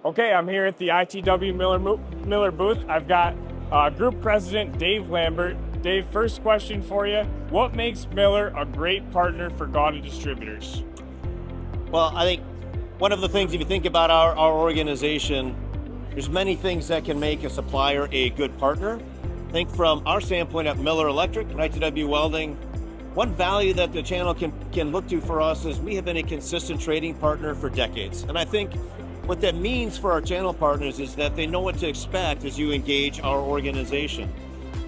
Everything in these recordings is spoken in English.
Okay, I'm here at the ITW Miller booth. I've got Group President Dave Lambert. Dave, first question for you. What makes Miller a great partner for GAWDA distributors? Well, I think one of the things, if you think about our organization, there's many things that can make a supplier a good partner. I think from our standpoint at Miller Electric and ITW Welding, one value that the channel can look to for us is we have been a consistent trading partner for decades. And I think what that means for our channel partners is that they know what to expect as you engage our organization.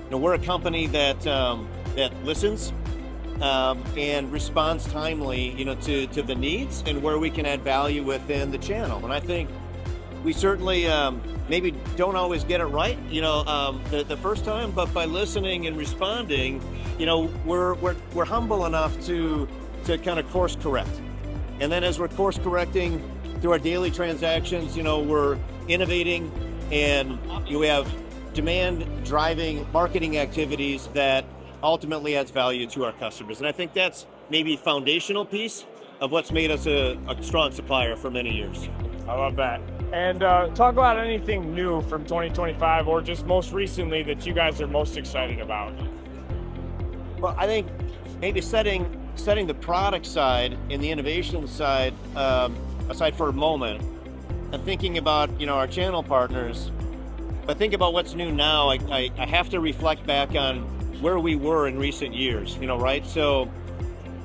You know, we're a company that listens and responds timely, to the needs and where we can add value within the channel. And I think we certainly maybe don't always get it right, the first time, but by listening and responding, we're humble enough to kind of course correct. And then as we're course correcting through our daily transactions, we're innovating and we have demand driving marketing activities that ultimately adds value to our customers. And I think that's maybe a foundational piece of what's made us a strong supplier for many years. I love that. And talk about anything new from 2025 or just most recently that you guys are most excited about. Well, I think maybe setting the product side and the innovation side aside for a moment and thinking about our channel partners. But think about what's new now. I have to reflect back on where we were in recent years, right? So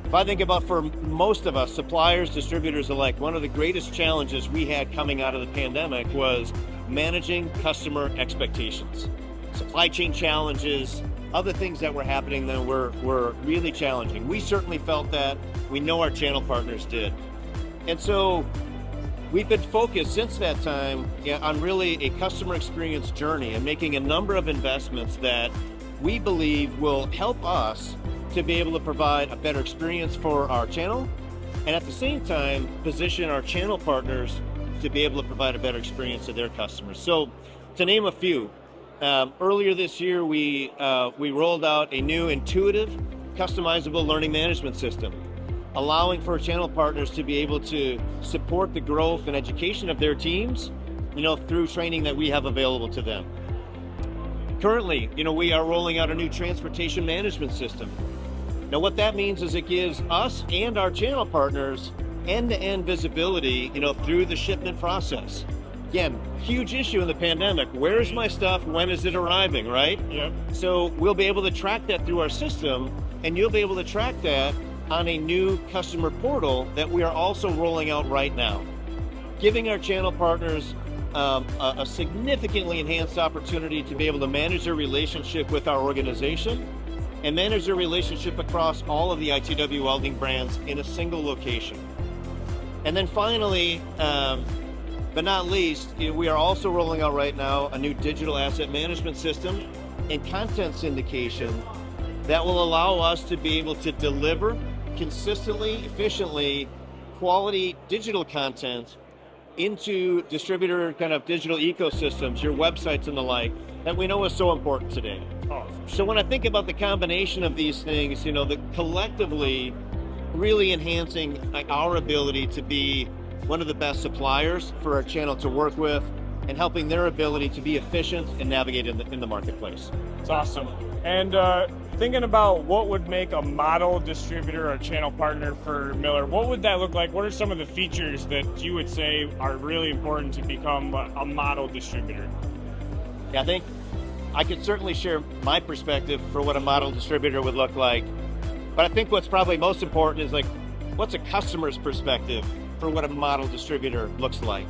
if I think about for most of us, suppliers, distributors alike, one of the greatest challenges we had coming out of the pandemic was managing customer expectations. Supply chain challenges, other things that were happening that were really challenging. We certainly felt that. We know our channel partners did. And so we've been focused since that time on really a customer experience journey and making a number of investments that we believe will help us to be able to provide a better experience for our channel and at the same time position our channel partners to be able to provide a better experience to their customers. So to name a few, earlier this year we rolled out a new intuitive, customizable learning management system, allowing for channel partners to be able to support the growth and education of their teams, through training that we have available to them. Currently, we are rolling out a new transportation management system. Now, what that means is it gives us and our channel partners end-to-end visibility, through the shipment process. Again, huge issue in the pandemic. Where is my stuff? When is it arriving, right? Yep. So we'll be able to track that through our system, and you'll be able to track that on a new customer portal that we are also rolling out right now, giving our channel partners a significantly enhanced opportunity to be able to manage their relationship with our organization and manage their relationship across all of the ITW Welding brands in a single location. And then finally, but not least, we are also rolling out right now a new digital asset management system and content syndication that will allow us to be able to deliver consistently, efficiently, quality digital content into distributor kind of digital ecosystems, your websites and the like, that we know is so important today. So when I think about the combination of these things, that collectively really enhancing our ability to be one of the best suppliers for our channel to work with and helping their ability to be efficient and navigate in the marketplace. It's awesome. And thinking about what would make a model distributor or channel partner for Miller, what would that look like? What are some of the features that you would say are really important to become a model distributor? Yeah, I think I could certainly share my perspective for what a model distributor would look like. But I think what's probably most important is what's a customer's perspective for what a model distributor looks like?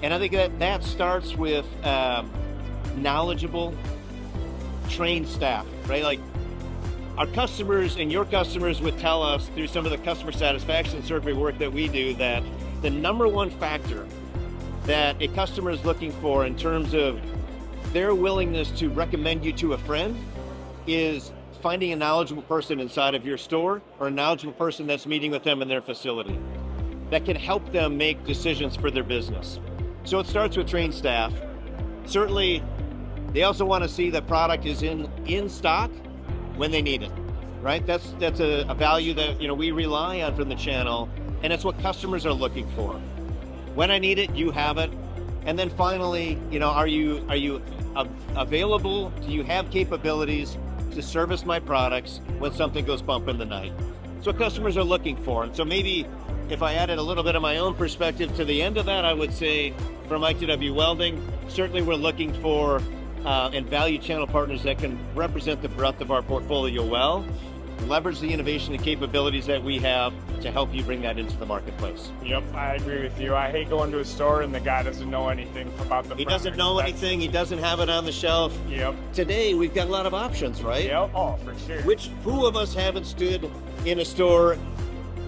And I think that starts with knowledgeable, trained staff, right? Our customers and your customers would tell us through some of the customer satisfaction survey work that we do that the number one factor that a customer is looking for in terms of their willingness to recommend you to a friend is finding a knowledgeable person inside of your store or a knowledgeable person that's meeting with them in their facility that can help them make decisions for their business. So it starts with trained staff. Certainly, they also want to see that product is in stock when they need it, right? That's a value that we rely on from the channel, and it's what customers are looking for. When I need it, you have it. And then finally, are you available? Do you have capabilities to service my products when something goes bump in the night? That's what customers are looking for. And so maybe if I added a little bit of my own perspective to the end of that, I would say from ITW Welding, certainly we're looking for and value channel partners that can represent the breadth of our portfolio well, leverage the innovation and capabilities that we have to help you bring that into the marketplace. Yep, I agree with you. I hate going to a store and the guy doesn't know anything about the He doesn't know anything. He doesn't have it on the shelf. Yep. Today, we've got a lot of options, right? Yep, oh, for sure. Who of us haven't stood in a store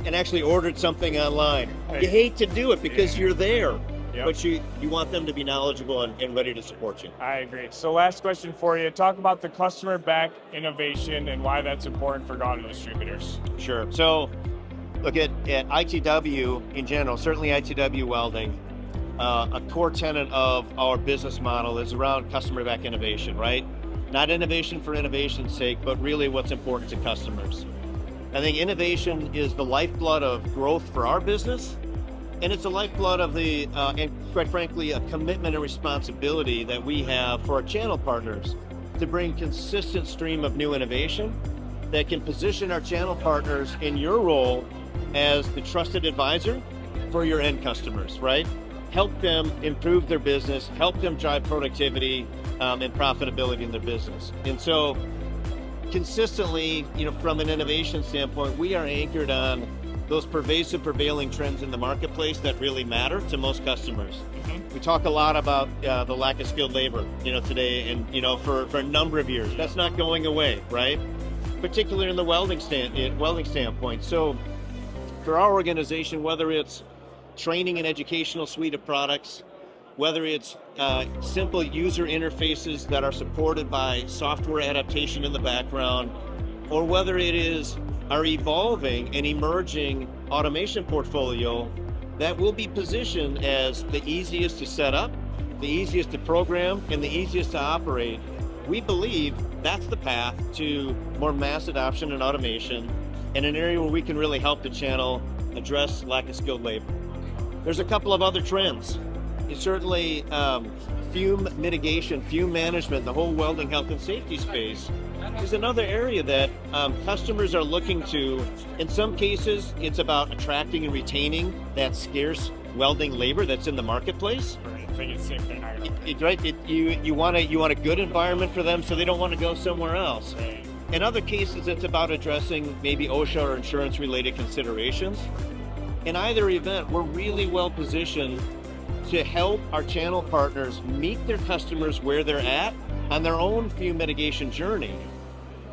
and actually ordered something online? Hey. You hate to do it because you're there. Yep. But you want them to be knowledgeable and ready to support you. I agree. So last question for you. Talk about the customer-backed innovation and why that's important for GAWDA distributors. Sure. So look at ITW in general, certainly ITW Welding, a core tenet of our business model is around customer-backed innovation, right? Not innovation for innovation's sake, but really what's important to customers. I think innovation is the lifeblood of growth for our business. And it's a lifeblood of and quite frankly, a commitment and responsibility that we have for our channel partners to bring consistent stream of new innovation that can position our channel partners in your role as the trusted advisor for your end customers, right? Help them improve their business, help them drive productivity and profitability in their business. And so consistently, from an innovation standpoint, we are anchored on those pervasive, prevailing trends in the marketplace that really matter to most customers. Mm-hmm. We talk a lot about the lack of skilled labor, today, and for a number of years. That's not going away, right? Particularly in the welding standpoint. So, for our organization, whether it's training and educational suite of products, whether it's simple user interfaces that are supported by software adaptation in the background, or whether it is our evolving and emerging automation portfolio that will be positioned as the easiest to set up, the easiest to program, and the easiest to operate. We believe that's the path to more mass adoption and automation in an area where we can really help the channel address lack of skilled labor. There's a couple of other trends. It's certainly fume mitigation, fume management, the whole welding health and safety space is another area that customers are looking to. In some cases, it's about attracting and retaining that scarce welding labor that's in the marketplace. Right. You want a good environment for them, so they don't want to go somewhere else. Right. In other cases, it's about addressing maybe OSHA or insurance-related considerations. In either event, we're really well positioned to help our channel partners meet their customers where they're at on their own fume mitigation journey.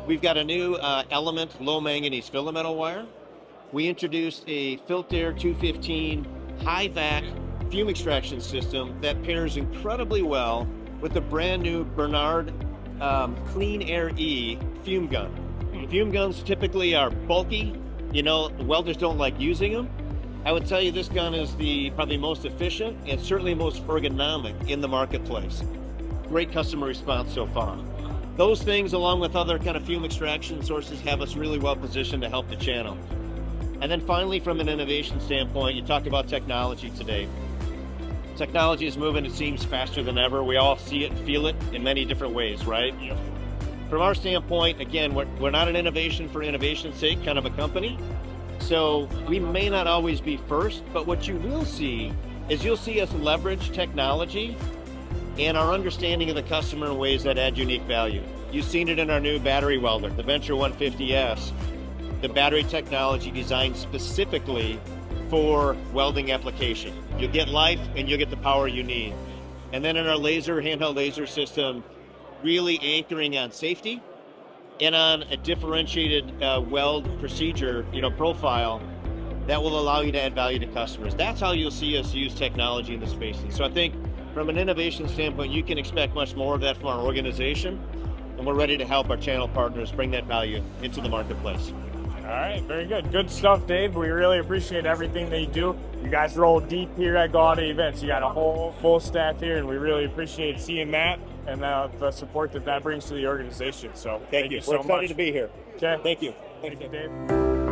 We've got a new Element low manganese filament wire. We introduced a Filtair 215 high vac fume extraction system that pairs incredibly well with the brand new Bernard Clean Air E fume gun. Fume guns typically are bulky. Welders don't like using them. I would tell you this gun is probably most efficient and certainly most ergonomic in the marketplace. Great customer response so far. Those things, along with other kind of fume extraction sources, have us really well positioned to help the channel. And then finally, from an innovation standpoint, you talked about technology today. Technology is moving, it seems, faster than ever. We all see it and feel it in many different ways, right? Yep. From our standpoint, again, we're not an innovation for innovation's sake kind of a company. So we may not always be first, but what you will see is you'll see us leverage technology and our understanding of the customer in ways that add unique value. You've seen it in our new battery welder, the Venture 150S, the battery technology designed specifically for welding application. You'll get life and you'll get the power you need. And then in our handheld laser system, really anchoring on safety and on a differentiated weld procedure, profile that will allow you to add value to customers. That's how you'll see us use technology in the space. So I think from an innovation standpoint, you can expect much more of that from our organization, and we're ready to help our channel partners bring that value into the marketplace. All right, very good. Good stuff, Dave. We really appreciate everything that you do. You guys roll deep here at GAWDA events. You got a whole full staff here, and we really appreciate seeing that and the support that brings to the organization. So thank you so much. We're excited to be here. Okay. Thank you. Thank you, Dave.